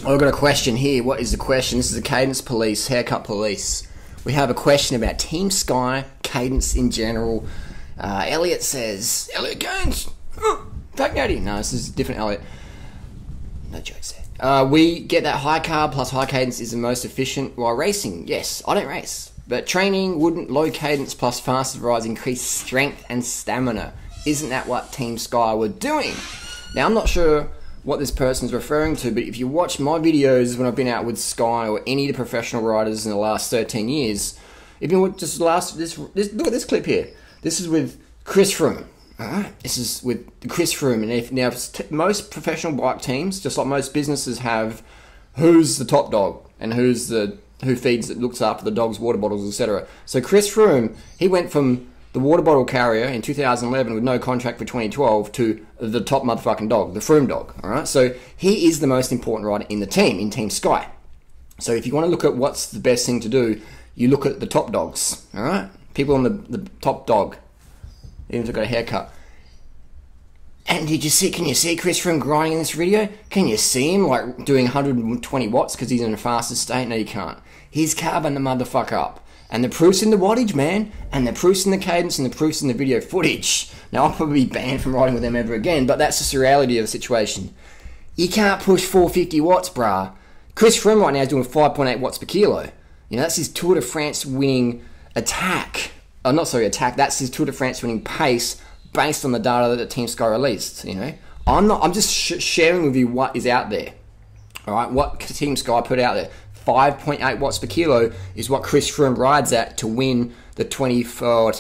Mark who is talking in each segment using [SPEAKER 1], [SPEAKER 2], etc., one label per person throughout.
[SPEAKER 1] I've got a question here. What is the question? This is the Cadence Police, Haircut Police. We have a question about Team Sky, Cadence in general. Elliot says, Elliot Gaines, fuck Natty. No, this is a different Elliot. No jokes there. We get that high carb plus high cadence is the most efficient while racing. Yes, I don't race. But training wouldn't low cadence plus faster rides increase strength and stamina. Isn't that what Team Sky were doing? Now, I'm not sure what this person's referring to, but if you watch my videos when I've been out with Sky or any of the professional riders in the last 13 years, if you look just look at this clip here. This is with Chris Froome. Alright, this is with Chris Froome, and most professional bike teams, just like most businesses, have who's the top dog and who feeds it, looks after the dog's water bottles, etc. So Chris Froome, he went from the water bottle carrier in 2011 with no contract for 2012 to the top motherfucking dog, the Froome dog. Alright, so he is the most important rider in the team, in Team Sky. So if you want to look at what's the best thing to do, you look at the top dogs. Alright, people on the top dog. Even if they've got a haircut. And can you see Chris Froome grinding in this video? Can you see him like doing 120 watts because he's in the fastest state? No, you can't. He's carving the motherfucker up. And the proof's in the wattage, man. And the proof's in the cadence and the proof's in the video footage. Now, I'll probably be banned from riding with them ever again, but that's just the reality of the situation. You can't push 450 watts, brah. Chris Froome right now is doing 5.8 watts per kilo. You know, that's his Tour de France winning attack. That's his Tour de France winning pace based on the data that Team Sky released. You know, I'm just sharing with you what is out there. All right, what Team Sky put out there. 5.8 watts per kilo is what Chris Froome rides at to win the 2012. I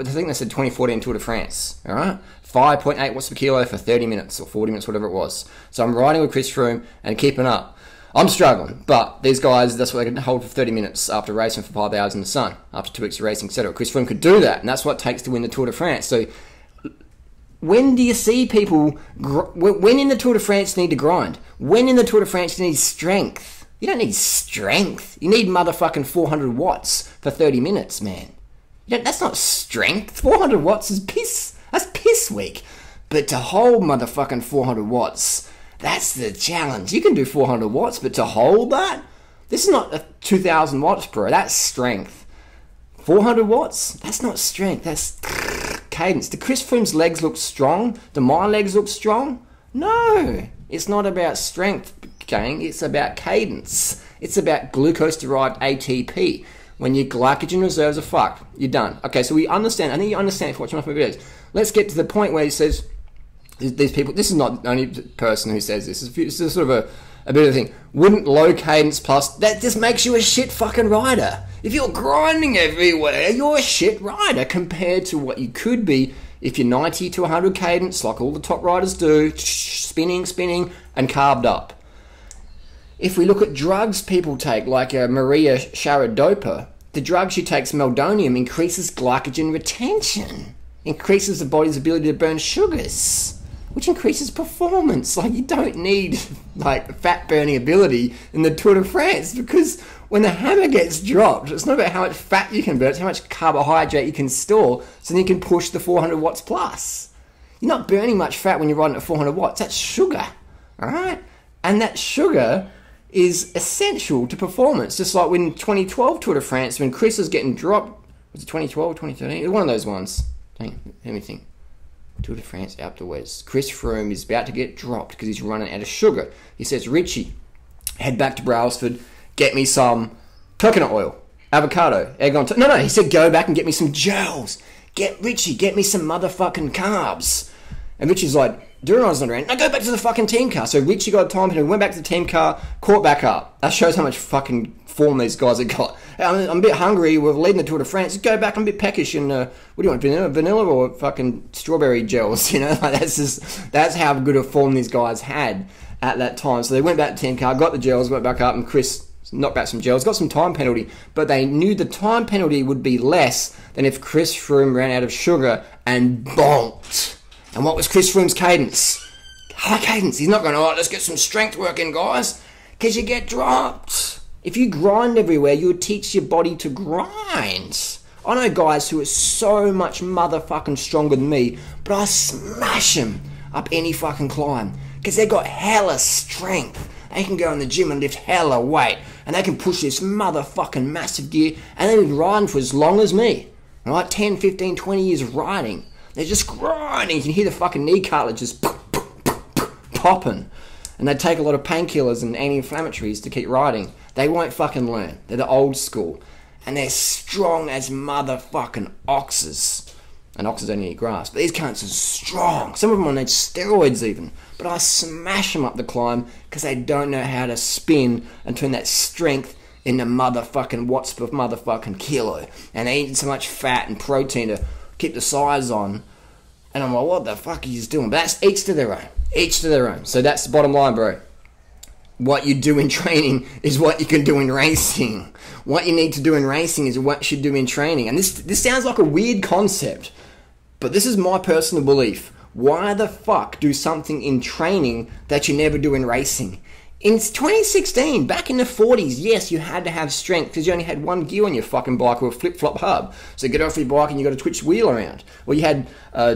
[SPEAKER 1] think they said 2014 Tour de France. All right, 5.8 watts per kilo for 30 minutes or 40 minutes, whatever it was. So I'm riding with Chris Froome and keeping up. I'm struggling, but these guys, that's what they can hold for 30 minutes after racing for 5 hours in the sun, after 2 weeks of racing, etc. Chris Froome could do that, and that's what it takes to win the Tour de France. So when do you see people, when in the Tour de France you need to grind? When in the Tour de France you need strength? You don't need strength. You need motherfucking 400 watts for 30 minutes, man. That's not strength. 400 watts is piss. That's piss weak. But to hold motherfucking 400 watts... that's the challenge. You can do 400 watts, but to hold that? This is not a 2,000 watts, bro. That's strength. 400 watts? That's not strength. That's cadence. Do Chris Froome's legs look strong? Do my legs look strong? No. It's not about strength, gang. It's about cadence. It's about glucose-derived ATP. When your glycogen reserves are fucked, you're done. Okay, so we understand. I think you understand if you're watching my videos. Let's get to the point where he says... these people, this is not the only person who says this. This is sort of a bit of a thing. Wouldn't low cadence plus, that just makes you a shit fucking rider. If you're grinding everywhere, you're a shit rider compared to what you could be if you're 90 to 100 cadence, like all the top riders do, spinning, and carved up. If we look at drugs people take, like Maria Sharapova, the drug she takes, meldonium, increases glycogen retention, increases the body's ability to burn sugars, which increases performance. Like, you don't need like fat burning ability in the Tour de France, because when the hammer gets dropped, it's not about how much fat you can burn, it's how much carbohydrate you can store, so then you can push the 400 watts plus. You're not burning much fat when you're riding at 400 watts. That's sugar, all right? And that sugar is essential to performance. Just like when 2012 Tour de France, when Chris was getting dropped, was it 2012 or 2013? It was one of those ones. Let me think. Tour de France, Alpe d'Huez. Chris Froome is about to get dropped because he's running out of sugar. He says, Richie, head back to Brailsford, get me some coconut oil, avocado, egg on toast. No, he said go back and get me some gels. Richie, get me some motherfucking carbs. And Richie's like, Duran's not around. No, go back to the fucking team car. So Richie got a time penalty, went back to the team car, caught back up. That shows how much fucking form these guys have got. I'm a bit hungry. We're leading the Tour de France. Go back. I'm a bit peckish. And what do you want? Vanilla or fucking strawberry gels? You know, like that's how good a form these guys had at that time. So they went back to team car, got the gels, went back up, and Chris knocked back some gels, got some time penalty. But they knew the time penalty would be less than if Chris Froome ran out of sugar and bonked. And what was Chris Froome's cadence? High cadence. He's not going, let's get some strength work in, guys, because you get dropped. If you grind everywhere, you'll teach your body to grind. I know guys who are so much motherfucking stronger than me, but I smash them up any fucking climb. Because they got hella strength. They can go in the gym and lift hella weight. And they can push this motherfucking massive gear. And they've been riding for as long as me. Right? 10, 15, 20 years of riding. They're just grinding. You can hear the fucking knee cartilage just popping. And they take a lot of painkillers and anti-inflammatories to keep riding. They won't fucking learn. They're the old school. And they're strong as motherfucking oxes. And oxes don't eat grass. But these cunts are strong. Some of them on steroids even. But I smash them up the climb because they don't know how to spin and turn that strength into motherfucking watts per motherfucking kilo. And they're eating so much fat and protein to keep the size on. And I'm like, what the fuck are you doing? But that's each to their own. Each to their own. So that's the bottom line, bro. What you do in training is what you can do in racing. What you need to do in racing is what you should do in training. And this sounds like a weird concept, but this is my personal belief. Why the fuck do something in training that you never do in racing? In 2016, back in the 40s, yes, you had to have strength because you only had one gear on your fucking bike or a flip-flop hub. So you get off your bike and you got to twitch the wheel around. Or you had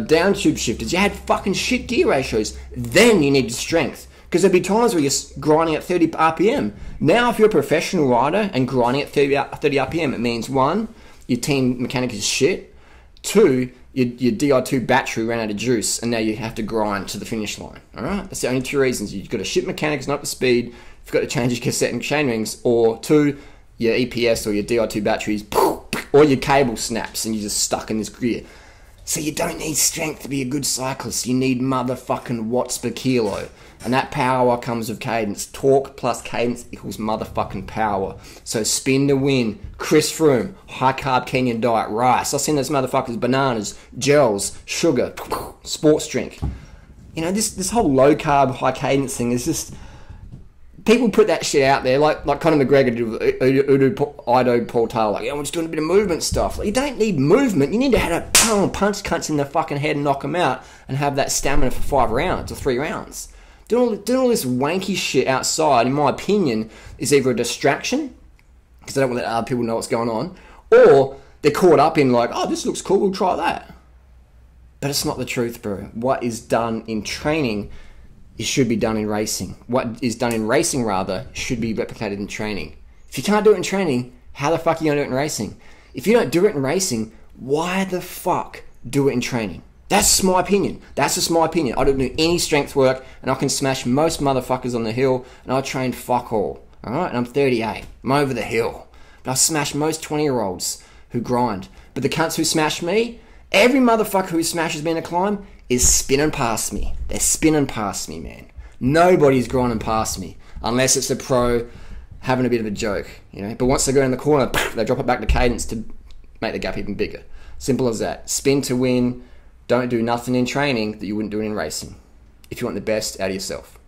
[SPEAKER 1] down tube shifters. You had fucking shit gear ratios. Then you needed strength. Because there'd be times where you're grinding at 30 RPM. Now, if you're a professional rider and grinding at 30 RPM, it means 1, your team mechanic is shit. 2, your Di2 battery ran out of juice and now you have to grind to the finish line. Alright? That's the only 2 reasons. You've got a shit mechanic, it's not up to speed, you've got to change your cassette and chain rings, or 2, your EPS or your Di2 batteries, or your cable snaps and you're just stuck in this gear. So you don't need strength to be a good cyclist. You need motherfucking watts per kilo. And that power comes with cadence. Torque plus cadence equals motherfucking power. So spin to win. Chris Froome, high carb Kenyan diet, rice. I've seen those motherfuckers, bananas, gels, sugar, sports drink. You know, this whole low carb, high cadence thing is just... People put that shit out there, like Conor McGregor did with Ido Paul Taylor. Like, yeah, I'm just doing a bit of movement stuff. Like, you don't need movement. You need to have a punch cunts in the fucking head and knock them out and have that stamina for 5 rounds or 3 rounds. Doing all this wanky shit outside, in my opinion, is either a distraction, because they don't want to let other people know what's going on, or they're caught up in like, oh, this looks cool, we'll try that. But it's not the truth, bro. What is done in training, it should be done in racing. What is done in racing, rather, should be replicated in training. If you can't do it in training, how the fuck are you going to do it in racing? If you don't do it in racing, why the fuck do it in training? That's my opinion. That's just my opinion. I don't do any strength work, and I can smash most motherfuckers on the hill, and I train fuck all. Alright? And I'm 38. I'm over the hill. But I smash most 20-year-olds who grind. But the cunts who smash me, every motherfucker who smashes me in a climb is spinning past me. They're spinning past me, man. Nobody's grinding past me. Unless it's a pro having a bit of a joke, you know. But once they go in the corner, they drop it back to cadence to make the gap even bigger. Simple as that. Spin to win. Don't do nothing in training that you wouldn't do in racing if you want the best out of yourself.